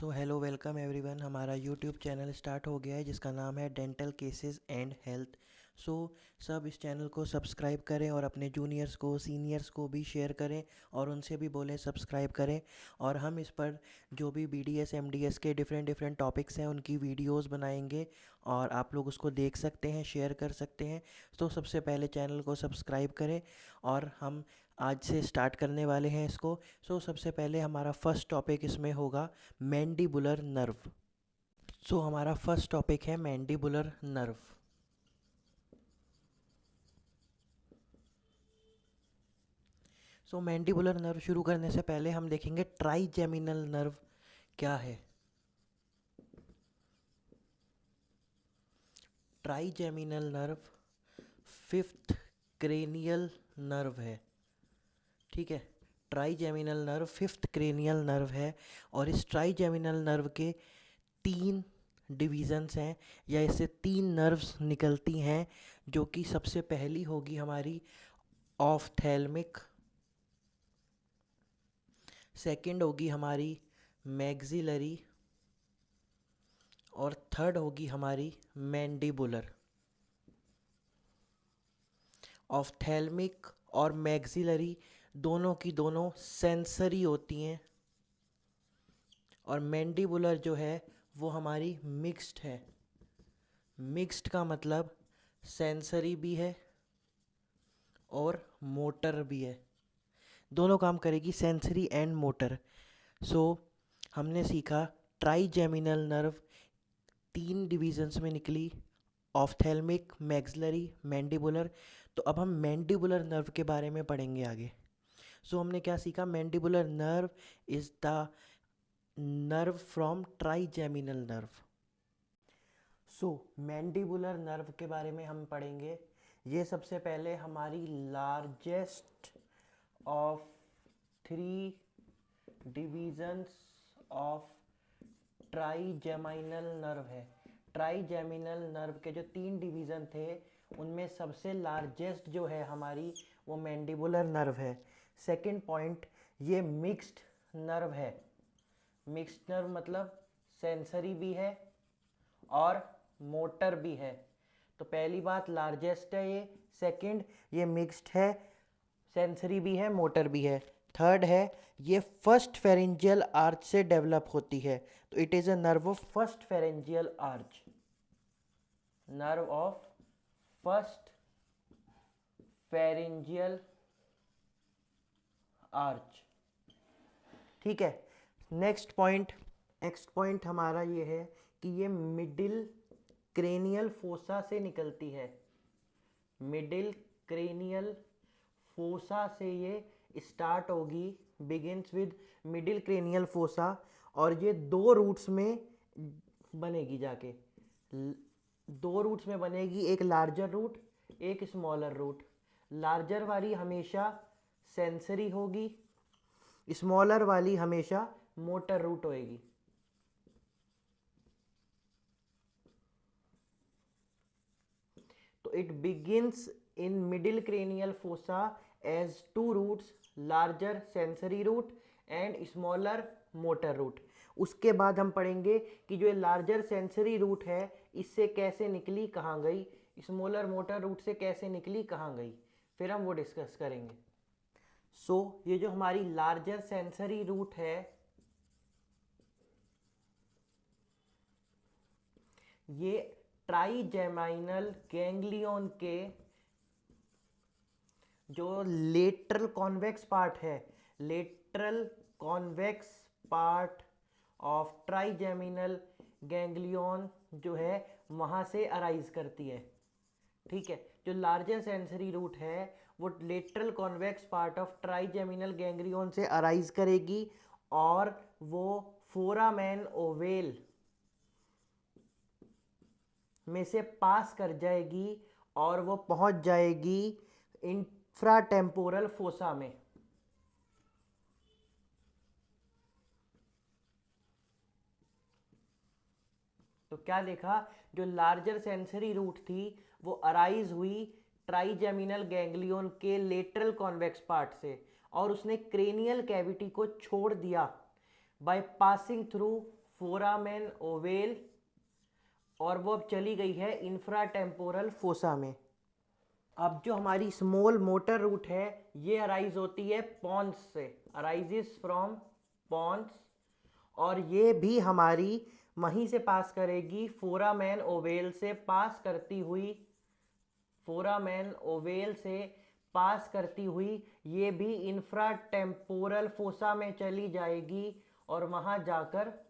So hello welcome everyone. हमारा YouTube channel start हो गया है जिसका नाम है डेंटल केसेस एंड हेल्थ। सो सब इस चैनल को सब्सक्राइब करें और अपने जूनियर्स को सीनियर्स को भी शेयर करें और उनसे भी बोलें सब्सक्राइब करें। और हम इस पर जो भी BDS MDS के डिफरेंट डिफरेंट टॉपिक्स हैं उनकी वीडियोस बनाएंगे और आप लोग उसको देख सकते हैं, शेयर कर सकते हैं। तो सबसे पहले चैनल को सब्सक्राइब करें और हम आज से स्टार्ट करने वाले हैं इसको। सबसे पहले हमारा फर्स्ट टॉपिक इसमें होगा मैंडिबुलर नर्व। हमारा फर्स्ट टॉपिक है मैंडिबुलर नर्व। मैंडिबुलर नर्व शुरू करने से पहले हम देखेंगे ट्राइजेमिनल नर्व क्या है। Trigeminal nerve fifth cranial nerve है। ठीक है, trigeminal nerve fifth cranial nerve है और इस ट्राइजेमिनल नर्व के तीन डिवीज़न्स हैं या इससे तीन नर्व्स निकलती हैं, जो कि सबसे पहली होगी हमारी ऑफ्थैल्मिक, सेकंड होगी हमारी मैक्सिलरी और थर्ड होगी हमारी मैंडिबुलर। ऑफ्थैल्मिक और मैक्सिलरी दोनों की दोनों सेंसरी होती हैं और मैंडिबुलर जो है वो हमारी मिक्स्ड है। मिक्स्ड का मतलब सेंसरी भी है और मोटर भी है, दोनों काम करेगी, सेंसरी एंड मोटर। हमने सीखा ट्राइजेमिनल नर्व तीन डिवीजन्स में निकली, ऑफ्थैल्मिक, मैक्सिलरी, मैंडिबुलर। तो अब हम मैंडिबुलर नर्व के बारे में पढ़ेंगे आगे। हमने क्या सीखा? Mandibular nerve is the nerve from trigeminal nerve. Mandibular nerve के बारे में हम पढ़ेंगे। ये सबसे पहले हमारी largest of three divisions of trigeminal nerve है। ट्राइजेमिनल नर्व के जो तीन डिवीज़न थे उनमें सबसे लार्जेस्ट जो है हमारी वो मैंडिबुलर नर्व है। सेकंड पॉइंट, ये मिक्स्ड नर्व है। मिक्स्ड नर्व मतलब सेंसरी भी है और मोटर भी है। तो पहली बात लार्जेस्ट है ये, सेकंड ये मिक्स्ड है, सेंसरी भी है, मोटर भी है। थर्ड है ये फर्स्ट फेरेंजियल आर्च से डेवलप होती है, तो it is a nerve of first pharyngeal arch. Nerve of first pharyngeal arch. ठीक है, नेक्स्ट पॉइंट हमारा ये है कि ये मिडिल क्रेनियल फोसा से निकलती है। मिडिल क्रेनियल फोसा से ये स्टार्ट होगी, begins with middle cranial fossa, और ये दो रूट्स में बनेगी जाके। दो रूट्स में बनेगी, एक लार्जर रूट, एक स्मॉलर रूट। लार्जर वाली हमेशा सेंसरी होगी, स्मॉलर वाली हमेशा मोटर रूट होएगी। तो it begins in middle cranial fossa as two roots, larger sensory root and smaller motor root. उसके बाद हम पढ़ेंगे कि जो लार्जर सेंसरी रूट है इससे कैसे निकली, कहाँ गई, स्मॉलर मोटर रूट से कैसे निकली, कहाँ गई, फिर हम वो डिस्कस करेंगे। ये जो हमारी लार्जर सेंसरी रूट है ये ट्राइजेमिनल गैंग्लियन के जो लेटरल कॉन्वेक्स पार्ट है, lateral convex part of trigeminal ganglion जो है वहां से अराइज करती है। ठीक है, जो लार्जर सेंसरी रूट है वो lateral convex part of trigeminal ganglion से अराइज करेगी और वो फोरामेन ओवेल में से पास कर जाएगी और वो पहुंच जाएगी इंफ्राटेम्पोरल फोसा में। तो क्या देखा, जो लार्जर सेंसरी रूट थी वो अराइज हुई ट्राइजेमिनल गैंग्लियन के लेटरल कॉन्वेक्स पार्ट से और उसने क्रेनियल कैविटी को छोड़ दिया by passing through foramen ovale और वो अब चली गई है इंफ्राटेम्पोरल फोसा में। अब जो हमारी स्मॉल मोटर रूट है ये अराइज होती है पॉन्स से, अराइजेस फ्रॉम पॉन्स, और ये भी हमारी वहीं से पास करेगी फोरामेन ओवेल से पास करती हुई, फोरामेन ओवेल से पास करती हुई ये भी इंफ्राटेम्पोरल फोसा में चली जाएगी और वहाँ जाकर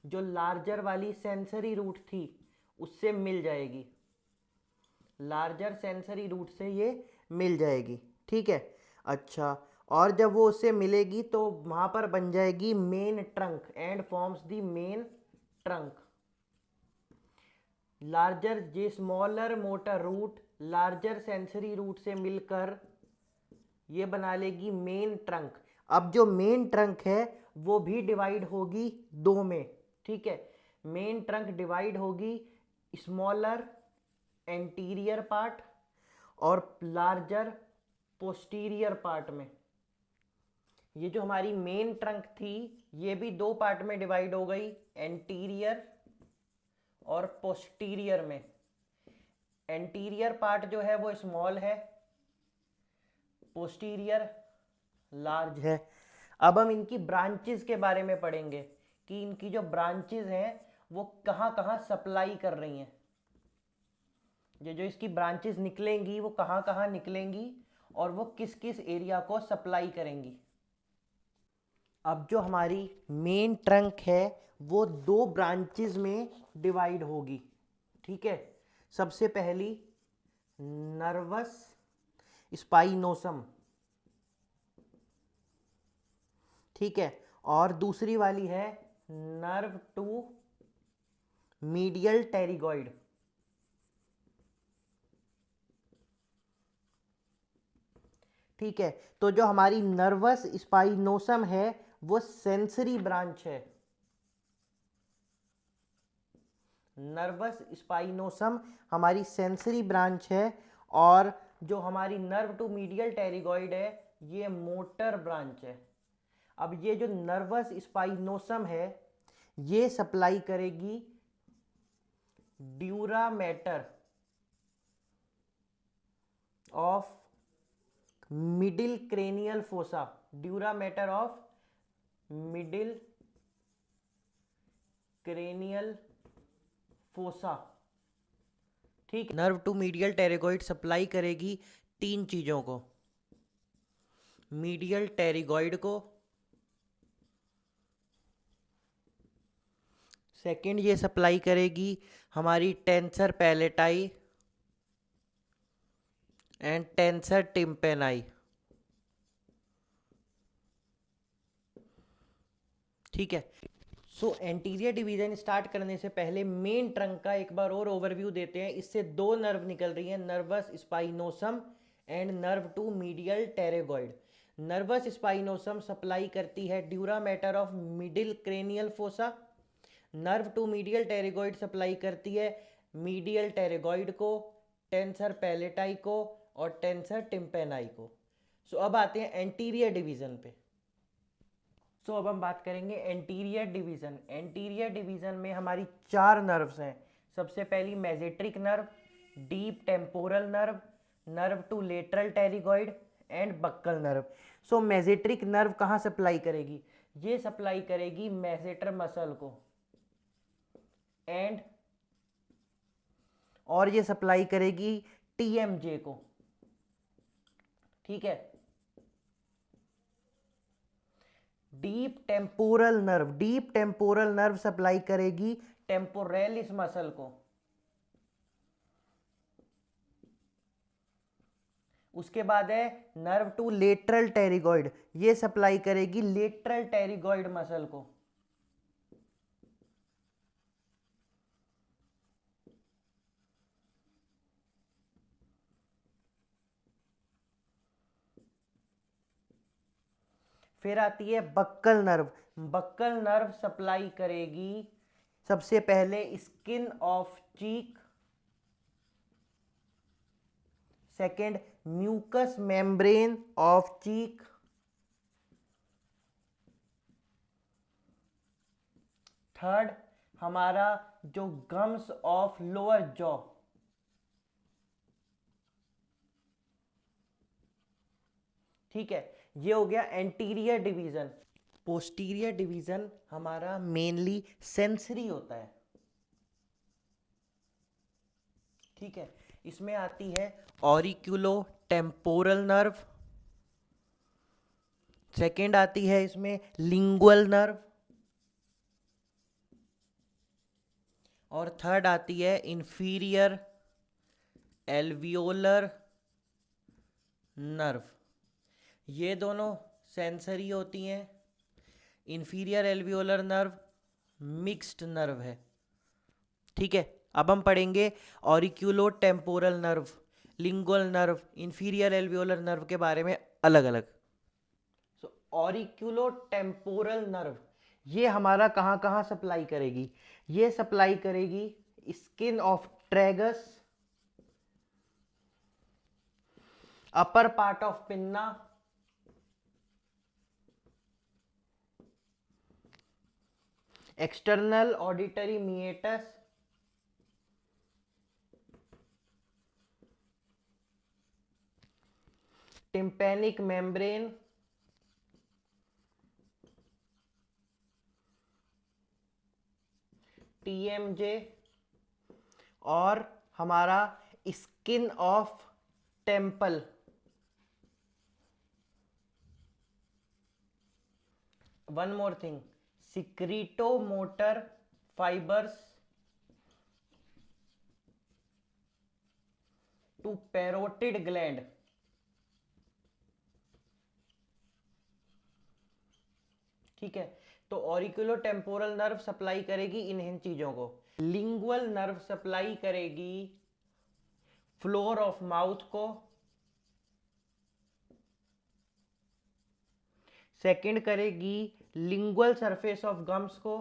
जो लार्जर वाली सेंसरी रूट थी उससे मिल जाएगी, लार्जर सेंसरी रूट से ये मिल जाएगी। ठीक है, अच्छा, और जब वो उससे मिलेगी तो वहाँ पर बन जाएगी main trunk and forms the main trunk. Larger जे smaller motor root larger sensory root से मिलकर ये बना लेगी मेन ट्रंक। अब जो मेन ट्रंक है वो भी डिवाइड होगी दो में। ठीक है, मेन ट्रंक डिवाइड होगी स्मॉलर एंटीरियर पार्ट और लार्जर पोस्टीरियर पार्ट में। ये जो हमारी मेन ट्रंक थी ये भी दो पार्ट में डिवाइड हो गई, एंटीरियर और पोस्टीरियर में। एंटीरियर पार्ट जो है वो स्मॉल है, पोस्टीरियर लार्ज है। अब हम इनकी ब्रांचेस के बारे में पढ़ेंगे कि इनकी जो ब्रांचेस हैं वो कहाँ कहाँ सप्लाई कर रही हैं। ये जो इसकी ब्रांचेस निकलेंगी वो कहाँ कहाँ निकलेंगी और वो किस किस एरिया को सप्लाई करेंगी। अब जो हमारी मेन ट्रंक है वो दो ब्रांचेस में डिवाइड होगी। ठीक है, सबसे पहली नर्वस स्पाइनोसम, ठीक है, और दूसरी वाली है नर्व टू मीडियल टेरिगॉइड। ठीक है, तो जो हमारी नर्वस स्पाइनोसम है वो सेंसरी ब्रांच है। नर्वस स्पाइनोसम हमारी सेंसरी ब्रांच है और जो हमारी नर्व टू मीडियल टेरिगॉइड है ये मोटर ब्रांच है। अब ये जो नर्वस स्पाइनोसम है ये सप्लाई करेगी dura mater of middle cranial fossa, dura mater of middle cranial fossa. ठीक, nerve to medial pterygoid supply करेगी तीन चीजों को, मीडियल टेरिगॉइड को, सेकंड ये सप्लाई करेगी हमारी tensor palatini and tensor tympani. ठीक है, सो एंटीरियर डिवीजन स्टार्ट करने से पहले मेन ट्रंक का एक बार और ओवरव्यू देते हैं। इससे दो नर्व निकल रही हैं, nervus spinosum and nerve to medial pterygoid. Nervus spinosum supply करती है dura mater of middle cranial fossa, nerve to medial pterygoid supply करती है मीडियल टेरिगॉइड को, टेंसर पैलेटाई को और टेंसर टिम्पेनाई को। सो अब आते हैं एंटीरियर डिवीजन पे। सो अब हम बात करेंगे एंटीरियर डिवीजन। एंटीरियर डिवीजन में हमारी चार नर्व्स हैं। सबसे पहली masseteric nerve, deep temporal nerve, nerve to lateral pterygoid and buccal nerve. So masseteric nerve कहाँ सप्लाई करेगी? ये सप्लाई करेगी मेसेटर मसल को एंड और ये सप्लाई करेगी टीएमजे को। ठीक है, डीप टेम्पोरल नर्व सप्लाई करेगी टेम्पोरेलिस मसल को। उसके बाद है नर्व टू लेटरल टेरिगॉइड, ये सप्लाई करेगी लेटरल टेरिगॉइड मसल को। फिर आती है buccal nerve. Buccal nerve supply करेगी सबसे पहले skin of cheek, second mucous membrane of cheek, third हमारा जो गम्स ऑफ लोअर जॉ, ठीक है, ये हो गया एंटीरियर डिवीजन। पोस्टीरियर डिवीजन हमारा मेनली सेंसरी होता है, ठीक है। इसमें आती है ऑरिक्यूलो टेम्पोरल नर्व, सेकेंड आती है इसमें लिंगुअल नर्व, और थर्ड आती है इंफीरियर एल्वियोलर नर्व। ये दोनों सेंसरी होती हैं। Inferior alveolar nerve mixed nerve है, ठीक है। अब हम पढ़ेंगे auriculotemporal nerve, lingual nerve, inferior alveolar nerve के बारे में अलग अलग। ऑरिक्यूलो टेम्पोरल नर्व ये हमारा कहाँ कहाँ सप्लाई करेगी? ये सप्लाई करेगी skin of tragus, upper part of pinna, external auditory meatus, tympanic membrane, TMJ, और हमारा skin of temple. One more thing, secretomotor fibres to parotid gland, ठीक है। तो ऑरिकुलो टेम्पोरल नर्व सप्लाई करेगी इन चीजों को। लिंगुअल नर्व सप्लाई करेगी floor of mouth को, सेकंड करेगी लिंगुअल सरफेस ऑफ गम्स को,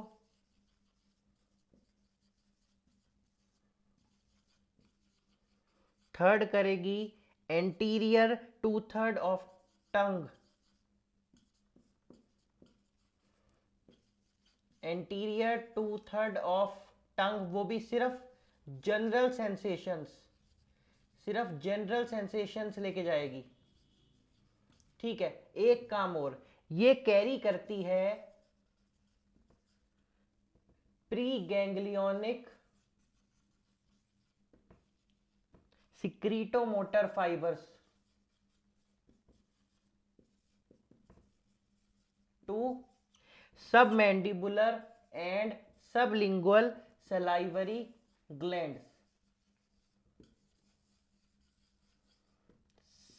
थर्ड करेगी anterior 2/3 of tongue, anterior 2/3 of tongue, वो भी सिर्फ जनरल सेंसेशंस, सिर्फ जनरल सेंसेशंस लेके जाएगी, ठीक है। एक काम और, ये कैरी करती है preganglionic secretomotor fibres to submandibular and sublingual salivary glands,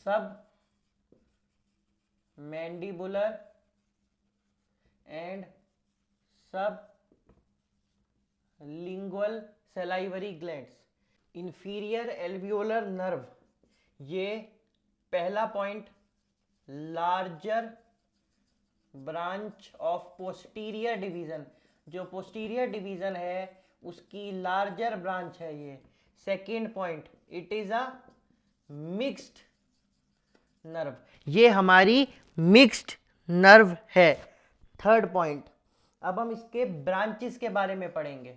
submandibular and sublingual salivary glands. Inferior alveolar nerve, ये पहला point, larger branch of posterior division, जो पोस्टीरियर डिवीजन है उसकी लार्जर ब्रांच है ये। Second point, it is a mixed nerve, ये हमारी mixed nerve है। थर्ड पॉइंट, अब हम इसके ब्रांचेस के बारे में पढ़ेंगे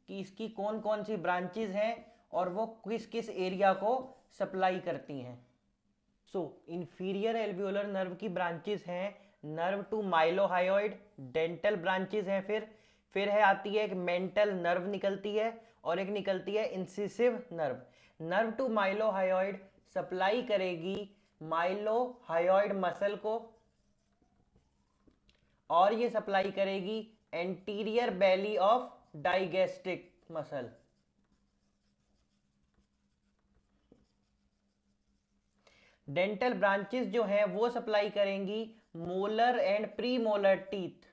कि इसकी कौन कौन सी ब्रांचेस हैं और वो किस किस एरिया को सप्लाई करती हैं। सो इंफीरियर एल्वियोलर नर्व की ब्रांचेस हैं नर्व टू माइलोहायोइड, डेंटल ब्रांचेस हैं, फिर है आती है एक मेंटल नर्व निकलती है, और एक निकलती है incisive nerve. Nerve to mylohyoid supply करेगी माइलोहायोइड मसल को, और ये सप्लाई करेगी anterior belly of digastric muscle. Dental branches जो हैं वो सप्लाई करेंगी molar and premolar teeth.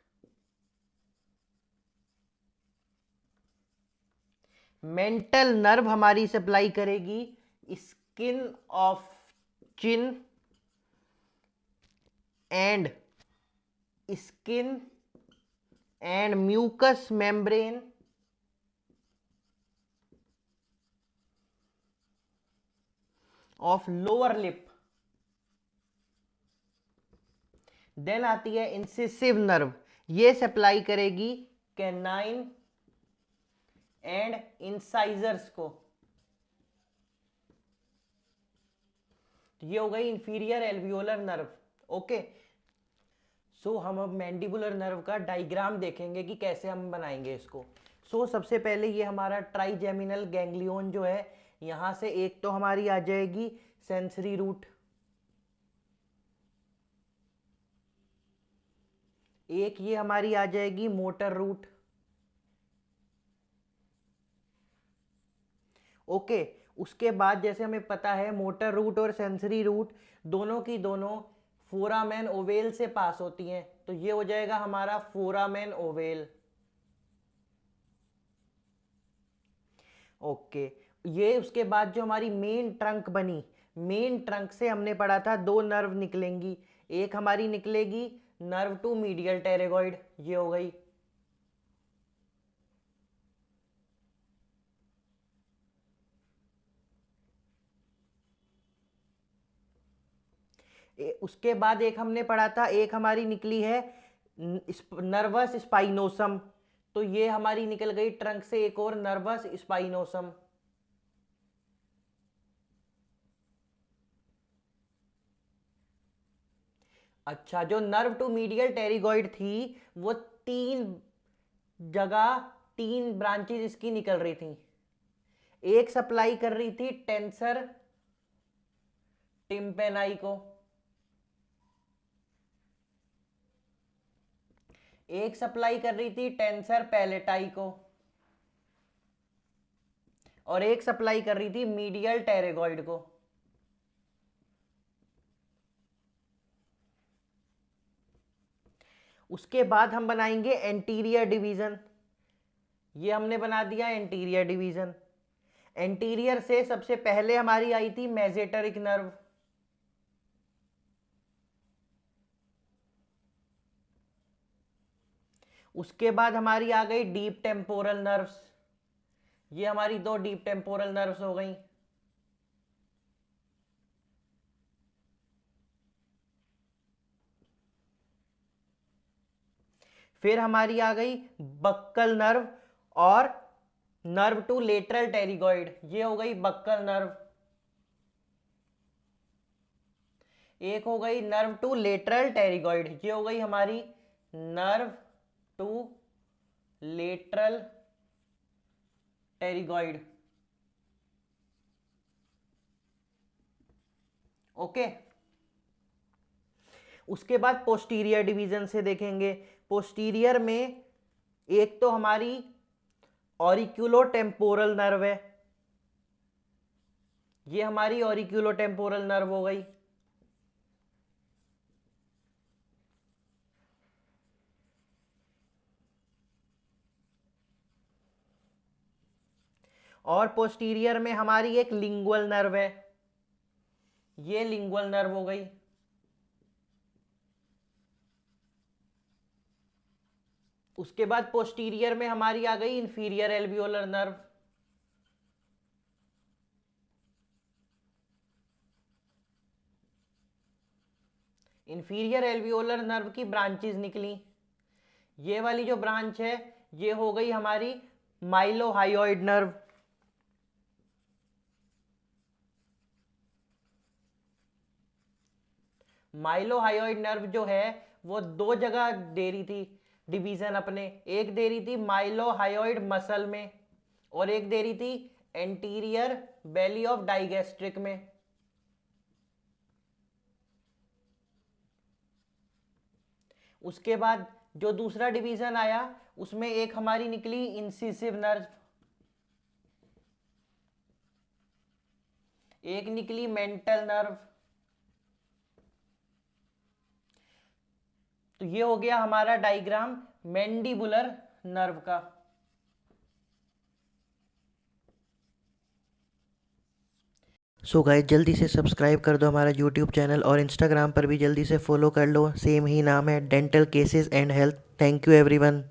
Mental nerve हमारी सप्लाई करेगी skin of chin and skin and mucous membrane of lower lip. Then आती है इंसिसिव नर्व, ये सप्लाई करेगी कैनाइन एंड इंसाइजर्स को। ये हो गई इंफीरियर एल्वियोलर नर्व। ओके, सो हम अब मैंडिबुलर नर्व का डायग्राम देखेंगे कि कैसे हम बनाएंगे इसको। सो सबसे पहले ये हमारा ट्राइजेमिनल गैंग्लियन जो है, यहां से एक तो हमारी आ जाएगी सेंसरी रूट, एक ये हमारी आ जाएगी मोटर रूट। ओके, उसके बाद जैसे हमें पता है मोटर रूट और सेंसरी रूट दोनों की दोनों फोरामेन ओवेल से पास होती हैं, तो ये हो जाएगा हमारा फोरामेन ओवेल। ओके, ये उसके बाद जो हमारी मेन ट्रंक बनी, मेन ट्रंक से हमने पढ़ा था दो नर्व निकलेंगी, एक हमारी निकलेगी नर्व टू मीडियल टेरेगॉइड, ये हो गई। उसके बाद एक हमने पढ़ा था, एक हमारी निकली है नर्वस स्पाइनोसम, तो ये हमारी निकल गई ट्रंक से एक और नर्वस स्पाइनोसम। अच्छा, जो नर्व टू मीडियल टेरिगॉइड थी वो तीन जगह, तीन ब्रांचेस इसकी निकल रही थी। एक सप्लाई कर रही थी टेंसर टिम्पेनाई को, एक सप्लाई कर रही थी टेंसर पैलेटाई को, और एक सप्लाई कर रही थी मीडियल टेरेगॉइड को। उसके बाद हम बनाएंगे एंटीरियर डिवीजन। ये हमने बना दिया एंटीरियर डिवीजन। एंटीरियर से सबसे पहले हमारी आई थी मेसेंटेरिक नर्व, उसके बाद हमारी आ गई डीप टेम्पोरल नर्व्स। ये हमारी दो डीप टेम्पोरल नर्व्स हो गई। फिर हमारी आ गई बक्कल नर्व और नर्व टू लेटरल टेरिगॉइड, ये हो गई बक्कल नर्व। एक हो गई नर्व टू लेटरल टेरिगॉइड, ये हो गई हमारी nerve to lateral pterygoid. Okay, उसके बाद पोस्टीरियर डिवीजन से देखेंगे। पोस्टीरियर में एक तो हमारी ऑरिक्यूलोटेम्पोरल नर्व है, ये हमारी ऑरिक्यूलोटेम्पोरल नर्व हो गई। और पोस्टीरियर में हमारी एक लिंगुअल नर्व है, ये लिंगुअल नर्व हो गई। उसके बाद पोस्टीरियर में हमारी आ गई inferior alveolar nerve, inferior alveolar nerve की ब्रांचेस निकली। ये वाली जो ब्रांच है ये हो गई हमारी माइलोहायोइड नर्व। माइलोहायोइड नर्व जो है वो दो जगह दे रही थी डिवीजन अपने, एक दे रही थी माइलोहायोइड मसल में और एक दे रही थी एंटीरियर बेली ऑफ डाइगेस्ट्रिक में। उसके बाद जो दूसरा डिवीजन आया उसमें एक हमारी निकली इंसिसिव नर्व, एक निकली मेंटल नर्व। तो ये हो गया हमारा डायग्राम मैंडिबुलर नर्व का। सो गाइस, जल्दी से सब्सक्राइब कर दो हमारा यूट्यूब चैनल और इंस्टाग्राम पर भी जल्दी से फॉलो कर लो, सेम ही नाम है dental cases and health. Thank you everyone.